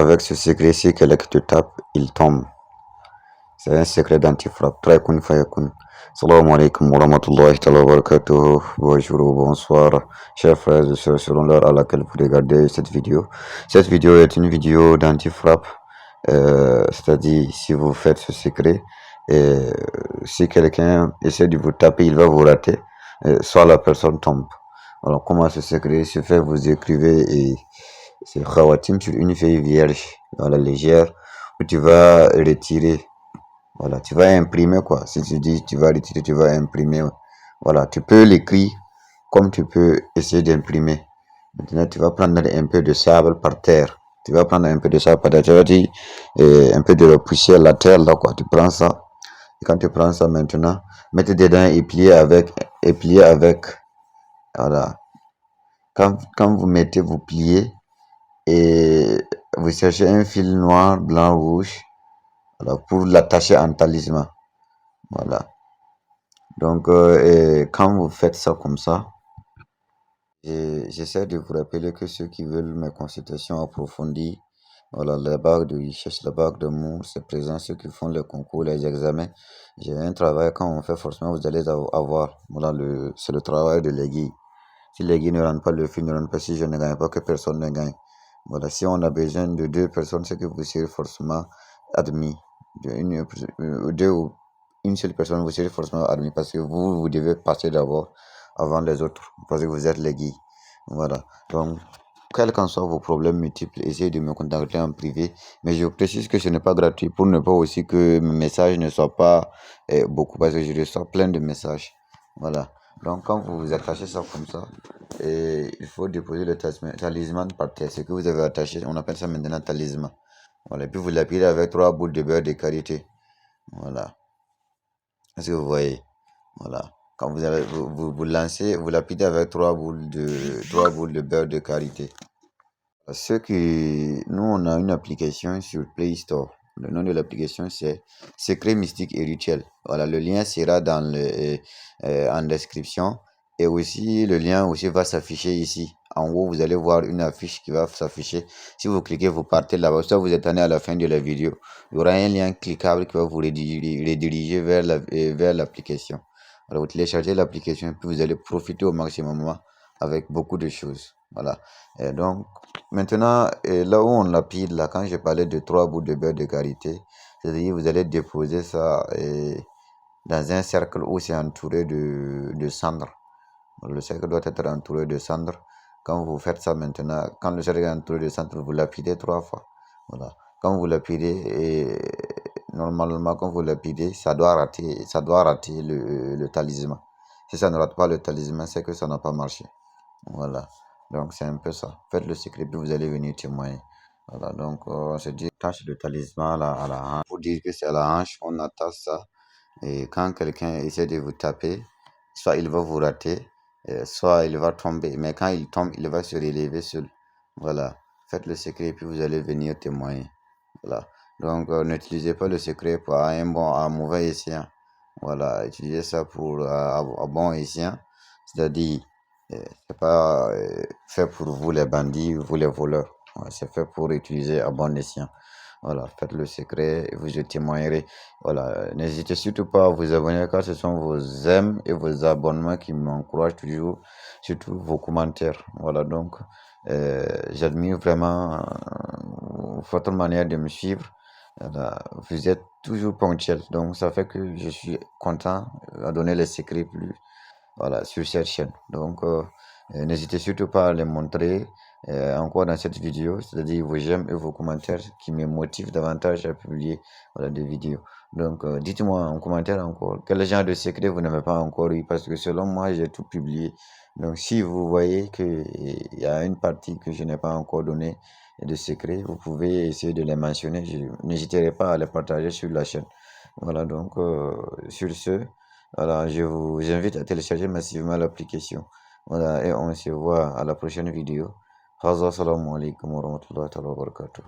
avec ce secret, si quelqu'un te tape, il tombe. C'est un secret d'antifrappe. Très kun fayakun. Salam alaikum wa rahmatullahi wa barakatuh. Bonjour ou bonsoir, chers frères et sœurs, selon l'heure à laquelle vous regardez cette vidéo. Cette vidéo est une vidéo d'antifrappe. C'est-à-dire, si vous faites ce secret, si quelqu'un essaie de vous taper, il va vous rater, soit la personne tombe. Alors, comment ce secret se fait? Vous écrivez et c'est Khawatim sur une feuille vierge, dans la légère, où tu vas retirer. Voilà, tu vas imprimer quoi. Si tu dis tu vas retirer, tu vas imprimer. Voilà, tu peux l'écrire comme tu peux essayer d'imprimer. Maintenant, tu vas prendre un peu de sable par terre. Tu vas prendre un peu de sable par terre. Tu vas dire un peu de la poussière, la terre là quoi. Tu prends ça. Et quand tu prends ça maintenant, mettez dedans et pliez avec. Voilà. Quand vous mettez, vous pliez et vous cherchez un fil noir, blanc, rouge. Voilà, pour l'attacher en talisman. Voilà. Donc, quand vous faites ça comme ça, j'essaie de vous rappeler que ceux qui veulent mes consultations approfondies, voilà, la bague de richesse, la bague d'amour, c'est présent. Ceux qui font les concours, les examens, j'ai un travail, quand on fait, forcément, vous allez avoir. Voilà, c'est le travail de l'aiguille. Si l'aiguille ne rentre pas, le fil ne rentre pas. Si je ne gagne pas, que personne ne gagne. Voilà, si on a besoin de deux personnes, c'est que vous serez forcément admis. Deux ou une seule personne, vous serez forcément admis parce que vous devez passer d'abord avant les autres parce que vous êtes l'aiguille. Voilà. Donc, quels qu'en soient vos problèmes multiples, essayez de me contacter en privé. Mais je précise que ce n'est pas gratuit pour ne pas aussi que mes messages ne soient pas beaucoup parce que je reçois plein de messages. Voilà. Donc, quand vous attachez ça comme ça, il faut déposer le talisman par terre. Ce que vous avez attaché, on appelle ça maintenant talisman. Voilà. Et puis, vous l'appuyez avec 3 boules de beurre de karité. Voilà. Est-ce que vous voyez? Voilà. Quand vous lancez, vous lapidez avec 3 boules de beurre de karité. Nous, on a une application sur Play Store. Le nom de l'application, c'est Secret Mystique et Rituel. Voilà, le lien sera en description. Et aussi, le lien aussi va s'afficher ici. En haut, vous allez voir une affiche qui va s'afficher. Si vous cliquez, vous partez là-bas. Soit vous êtes allé à la fin de la vidéo. Il y aura un lien cliquable qui va vous rediriger vers l'application. Alors, vous téléchargez l'application et puis vous allez profiter au maximum avec beaucoup de choses. Voilà. Et donc, maintenant, là où on lapide, là, quand je parlais de 3 bouts de beurre de karité, c'est-à-dire vous allez déposer ça dans un cercle où c'est entouré de cendres. Le cercle doit être entouré de cendres. Quand vous faites ça maintenant, quand le cercle est entouré de cendres, vous lapidez 3 fois. Voilà. Quand vous lapidez, normalement, quand vous lapidez, ça doit rater le talisman. Si ça ne rate pas le talisman, c'est que ça n'a pas marché. Voilà. Donc, c'est un peu ça. Faites le secret, puis vous allez venir témoigner. Voilà. Donc, on se dit, tâche le talisman à la hanche. Pour dire que c'est à la hanche, on attache ça. Et quand quelqu'un essaie de vous taper, soit il va vous rater, soit il va tomber. Mais quand il tombe, il va se relever seul. Voilà. Faites le secret, puis vous allez venir témoigner. Voilà. Donc, n'utilisez pas le secret pour un mauvais escient. Voilà. Utilisez ça pour un bon escient. C'est-à-dire, c'est pas fait pour vous les bandits, vous les voleurs. Ouais, c'est fait pour utiliser à bon escient. Voilà, faites le secret et vous témoignerez. Voilà, n'hésitez surtout pas à vous abonner car ce sont vos j'aime et vos abonnements qui m'encouragent toujours, surtout vos commentaires. Voilà, donc j'admire vraiment votre manière de me suivre. Voilà, vous êtes toujours ponctuel, donc ça fait que je suis content à donner les secrets plus. Voilà, sur cette chaîne. Donc, n'hésitez surtout pas à les montrer encore dans cette vidéo, c'est-à-dire vos j'aime et vos commentaires qui me motivent davantage à publier voilà, des vidéos. Donc, dites-moi en commentaire encore quel genre de secret vous n'avez pas encore eu, parce que selon moi, j'ai tout publié. Donc, si vous voyez qu'il y a une partie que je n'ai pas encore donné de secret, vous pouvez essayer de les mentionner. Je n'hésiterai pas à les partager sur la chaîne. Voilà, donc, sur ce. Voilà, je vous invite à télécharger massivement l'application. Voilà, et on se voit à la prochaine vidéo. Assalamu alaikum wa rahmatullahi wa barakatuh.